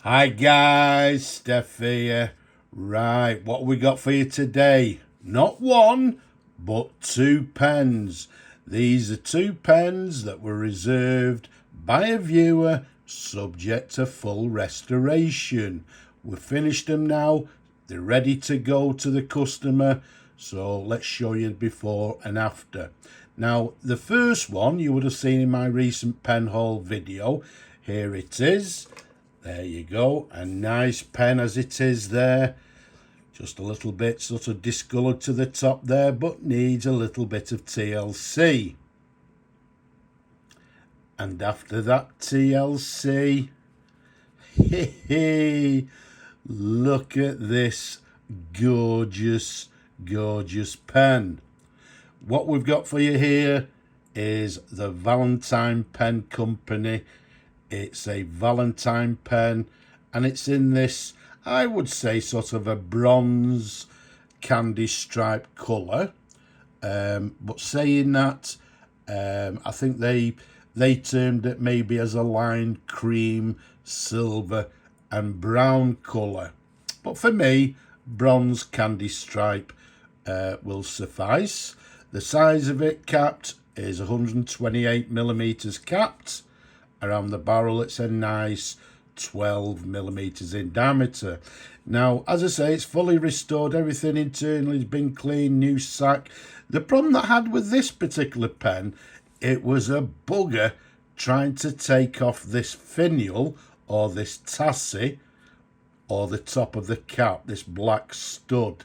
Hi guys, Steph here. Right, what we got for you today? Not one, but two pens. These are two pens that were reserved by a viewer subject to full restoration. We've finished them now. They're ready to go to the customer. So let's show you before and after. Now, the first one you would have seen in my recent pen haul video. Here it is. There you go, a nice pen as it is there. Just a little bit sort of discoloured to the top there, but needs a little bit of TLC. And after that TLC, look at this gorgeous, gorgeous pen. What we've got for you here is the Valentine Pen Company. It's a Valentine pen, and it's in this, I would say, sort of a bronze candy stripe colour. But saying that, I think they termed it maybe as a lined cream, silver and brown colour. But for me, bronze candy stripe will suffice. The size of it capped is 128mm capped. Around the barrel, it's a nice 12mm in diameter. Now, as I say, it's fully restored. Everything internally has been cleaned, new sack. The problem that I had with this particular pen, it was a bugger trying to take off this finial or this tassie or the top of the cap, this black stud.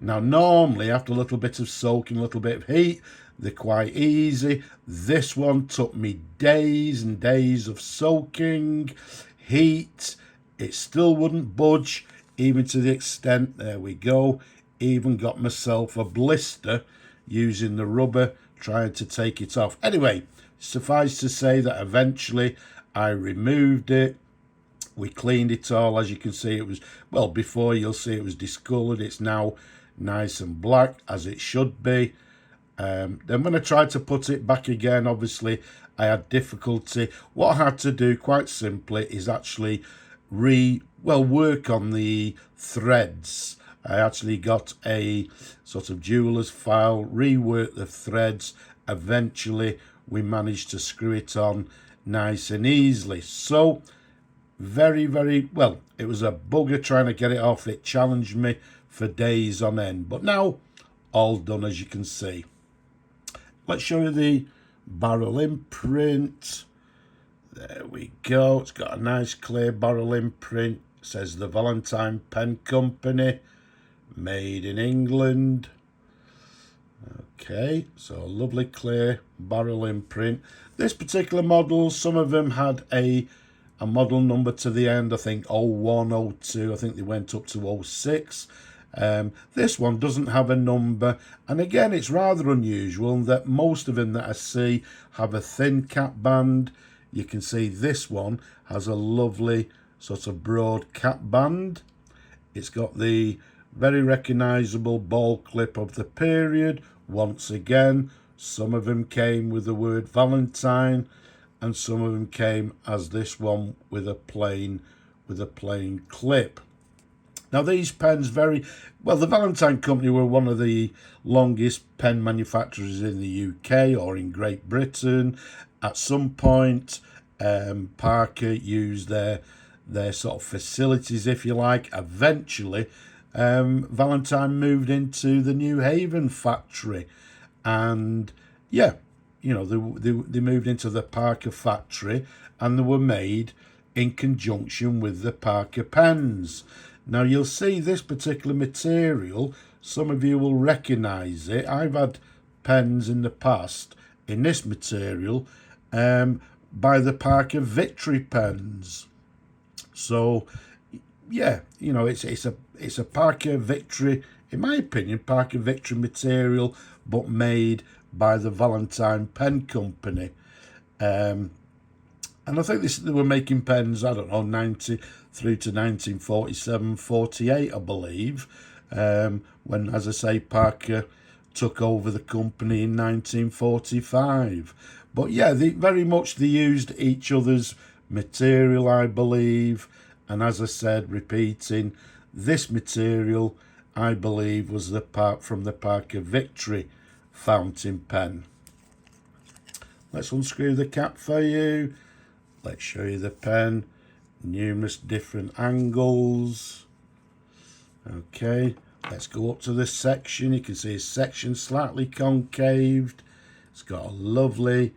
Now, normally, after a little bit of soaking, a little bit of heat, they're quite easy. This one took me days and days of soaking, heat. It still wouldn't budge, even to the extent, there we go, even got myself a blister using the rubber, trying to take it off. Anyway, suffice to say that eventually I removed it. We cleaned it all. As you can see, it was, well, before you'll see it was discoloured. It's now nice and black, as it should be. Then when I tried to put it back again, obviously I had difficulty. What I had to do, quite simply, is actually work on the threads. I actually got a sort of jeweler's file, reworked the threads. Eventually we managed to screw it on nice and easily. So very, very well, it was a bugger trying to get it off. It challenged me for days on end, but now all done, as you can see. Let's show you the barrel imprint. There we go. It's got a nice clear barrel imprint. It says the Valentine Pen Company, made in England. Okay, so a lovely clear barrel imprint. This particular model, some of them had a model number to the end. I think 01, 02. I think they went up to 06. This one doesn't have a number, and again, it's rather unusual that most of them that I see have a thin cap band. You can see this one has a lovely sort of broad cap band. It's got the very recognisable ball clip of the period. Once again, some of them came with the word Valentine, and some of them came as this one with a plain clip. Now, these pens the Valentine Company were one of the longest pen manufacturers in the UK or in Great Britain. At some point, Parker used their sort of facilities, if you like. Eventually, Valentine moved into the New Haven factory, and yeah, you know, they moved into the Parker factory, and they were made in conjunction with the Parker pens. Now, you'll see this particular material, some of you will recognise it. I've had pens in the past in this material by the Parker Victory pens. So, yeah, you know, it's a Parker Victory, in my opinion, Parker Victory material, but made by the Valentine Pen Company. And I think they were making pens, I don't know, 90 through to 1947, 48, I believe, when, as I say, Parker took over the company in 1945. But yeah, they used each other's material, I believe, And as I said, repeating, this material I believe was from the Parker Victory fountain pen. Let's unscrew the cap for you. Let's show you the pen. Numerous different angles. Okay, let's go up to this section. You can see a section slightly concaved. It's got a lovely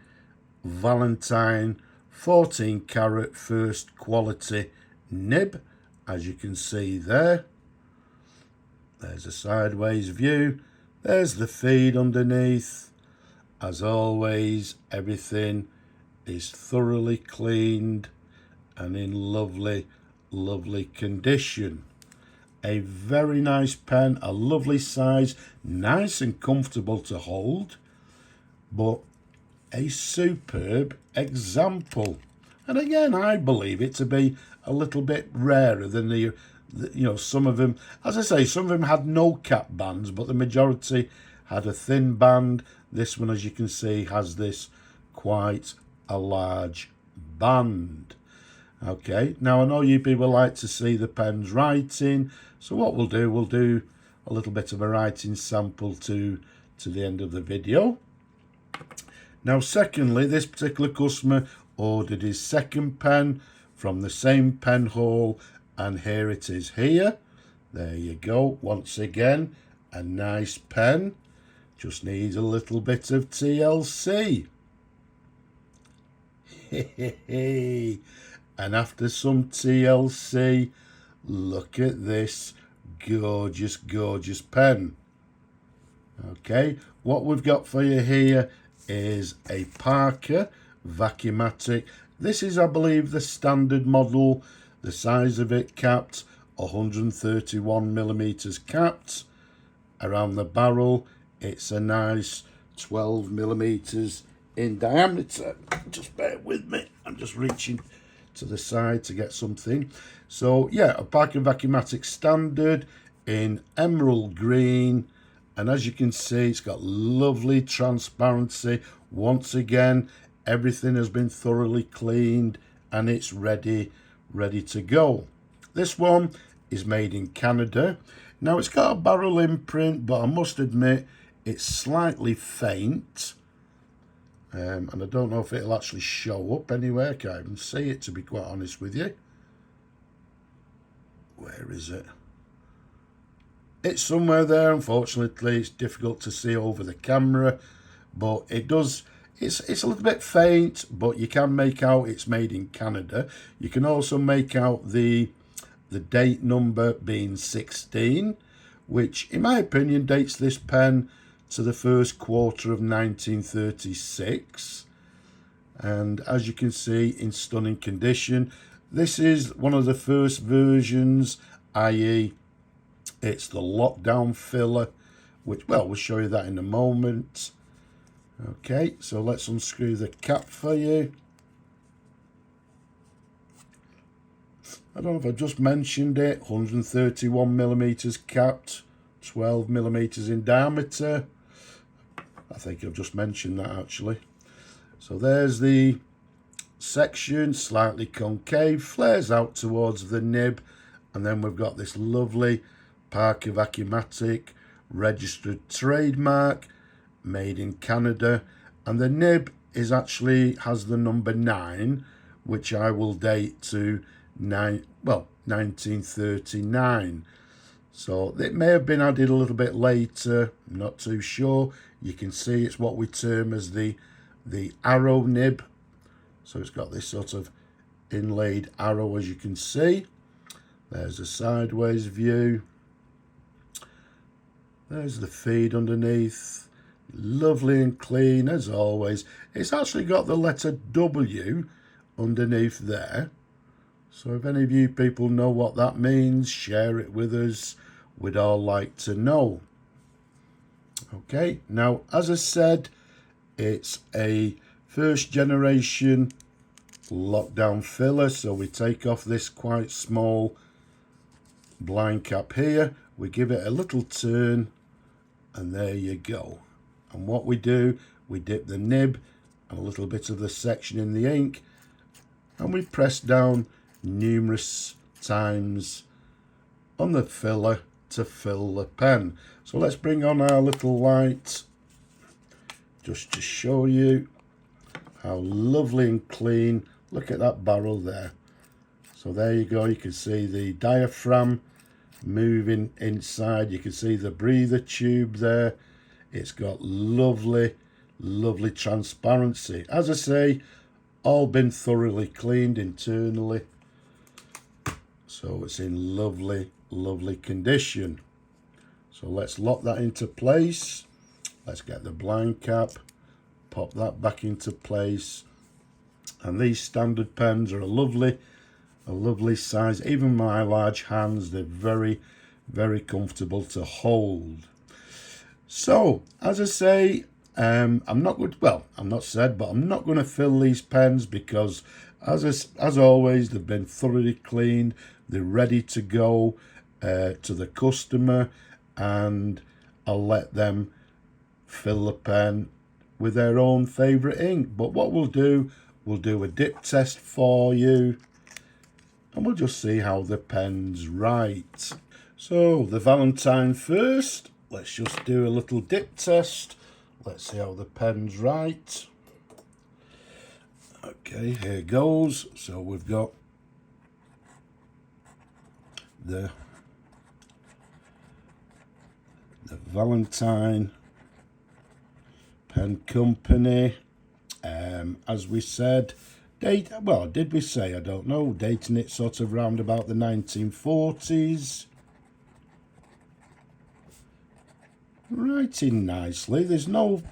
Valentine 14 karat first quality nib, as you can see there. There's a sideways view. There's the feed underneath. As always, everything is thoroughly cleaned and in lovely, lovely condition. A very nice pen, a lovely size, nice and comfortable to hold, but a superb example. And again, I believe it to be a little bit rarer than the some of them, as I say, some of them had no cap bands, but the majority had a thin band. This one, as you can see, has this quite a large band. Okay, now I know you people like to see the pen's writing, so what we'll do a little bit of a writing sample to the end of the video. Now secondly, this particular customer ordered his second pen from the same pen haul, and here it is here. There you go. Once again, a nice pen. Just needs a little bit of TLC. And after some TLC, look at this gorgeous, gorgeous pen. Okay, what we've got for you here is a Parker Vacuumatic. This is, I believe, the standard model. The size of it capped 131 millimeters capped. Around the barrel, it's a nice 12 millimeters in diameter. Just bear with me. I'm just reaching to the side to get something. So yeah, a Parker Vacuumatic standard in emerald green. And as you can see, it's got lovely transparency. Once again, everything has been thoroughly cleaned and it's ready to go. This one is made in Canada. Now it's got a barrel imprint, but I must admit it's slightly faint. And I don't know if it'll actually show up anywhere. I can't even see it, to be quite honest with you. Where is it? It's somewhere there. Unfortunately, it's difficult to see over the camera, but it does. It's a little bit faint, but you can make out it's made in Canada. You can also make out the date number being 16, which in my opinion dates this pen to the first quarter of 1936. And as you can see, in stunning condition. This is one of the first versions, i.e. it's the lockdown filler, which, well, we'll show you that in a moment. Okay, so let's unscrew the cap for you. I don't know if I just mentioned it, 131 millimeters capped, 12 millimeters in diameter. I think I've just mentioned that actually. So there's the section, slightly concave, flares out towards the nib, and then we've got this lovely Parker Vacuumatic registered trademark, made in Canada, and the nib is actually has the number 9, which I will date to 1939. So it may have been added a little bit later, I'm not too sure. You can see it's what we term as the arrow nib. So it's got this sort of inlaid arrow, as you can see. There's a sideways view. There's the feed underneath. Lovely and clean as always. It's actually got the letter W underneath there. So if any of you people know what that means, share it with us. We'd all like to know. Okay, now as I said, it's a first generation lockdown filler. So we take off this quite small blind cap here. We give it a little turn, and there you go. And what we do, we dip the nib and a little bit of the section in the ink, and we press down numerous times on the filler to fill the pen. So let's bring on our little light just to show you how lovely and clean. Look at that barrel there. So there you go, you can see the diaphragm moving inside. You can see the breather tube there. It's got lovely transparency. As I say, all been thoroughly cleaned internally, so it's in lovely condition. So let's lock that into place. Let's get the blind cap, pop that back into place. And these standard pens are a lovely size. Even my large hands, they're very comfortable to hold. So as I say, I'm not going to fill these pens because as always, they've been thoroughly cleaned. They're ready to go to the customer, and I'll let them fill the pen with their own favourite ink. But what we'll do a dip test for you, and we'll just see how the pen's write. So the Valentine first. Let's just do a little dip test. Let's see how the pen's write. Okay, here goes. So we've got the Valentine Pen Company. As we said, did we say? I don't know. Dating it sort of round about the 1940s. Writing nicely. There's no,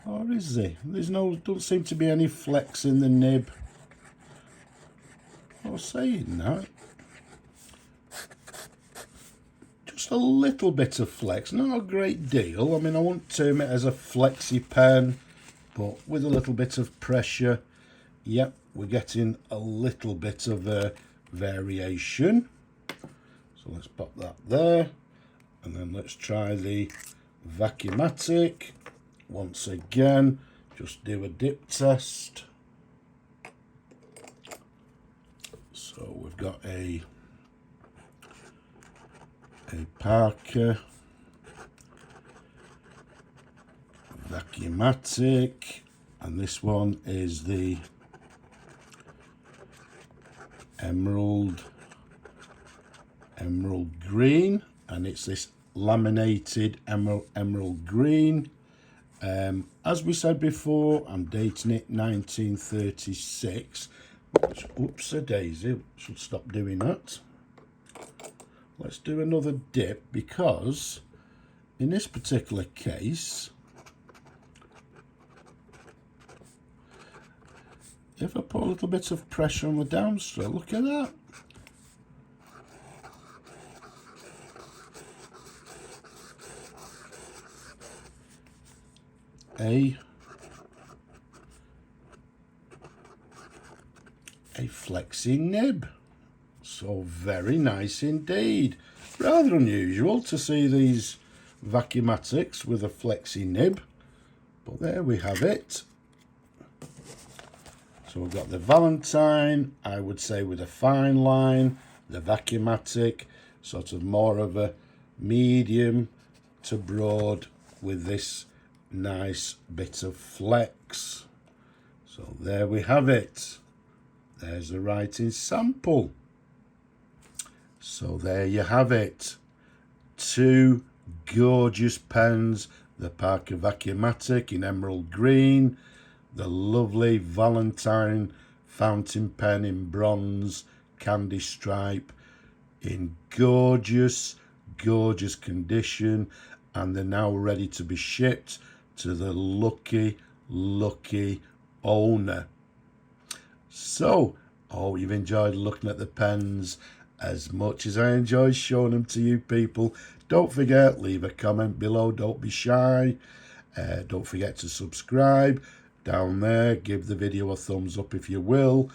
or is there? Don't seem to be any flex in the nib. Or saying that, just a little bit of flex, not a great deal. I mean, I won't term it as a flexy pen, but with a little bit of pressure, yep, we're getting a little bit of a variation. So let's pop that there, and then let's try the Vacuumatic. Once again, just do a dip test. So we've got a Parker Vacuumatic, and this one is the emerald green, and it's this laminated emerald green. As we said before, I'm dating it 1936. Oops a daisy, should stop doing that. Let's do another dip, because in this particular case, if I put a little bit of pressure on the downstroke, look at that. A flexi nib. So very nice indeed. Rather unusual to see these Vacuumatics with a flexi nib, but there we have it. So we've got the Valentine, I would say with a fine line, the Vacuumatic, sort of more of a medium to broad with this nice bit of flex. So there we have it. There's the writing sample. So there you have it. Two gorgeous pens, the Parker Vacuumatic in emerald green, the lovely Valentine fountain pen in bronze candy stripe in gorgeous condition, and they're now ready to be shipped to the lucky owner. So I hope you've enjoyed looking at the pens as much as I enjoyed showing them to you people. Don't forget, leave a comment below, don't be shy. Don't forget to subscribe down there, give the video a thumbs up if you will.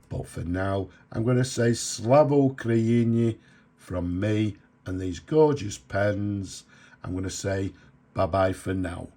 But for now, I'm going to say Slavo Ukraini from me and these gorgeous pens. I'm going to say bye bye for now.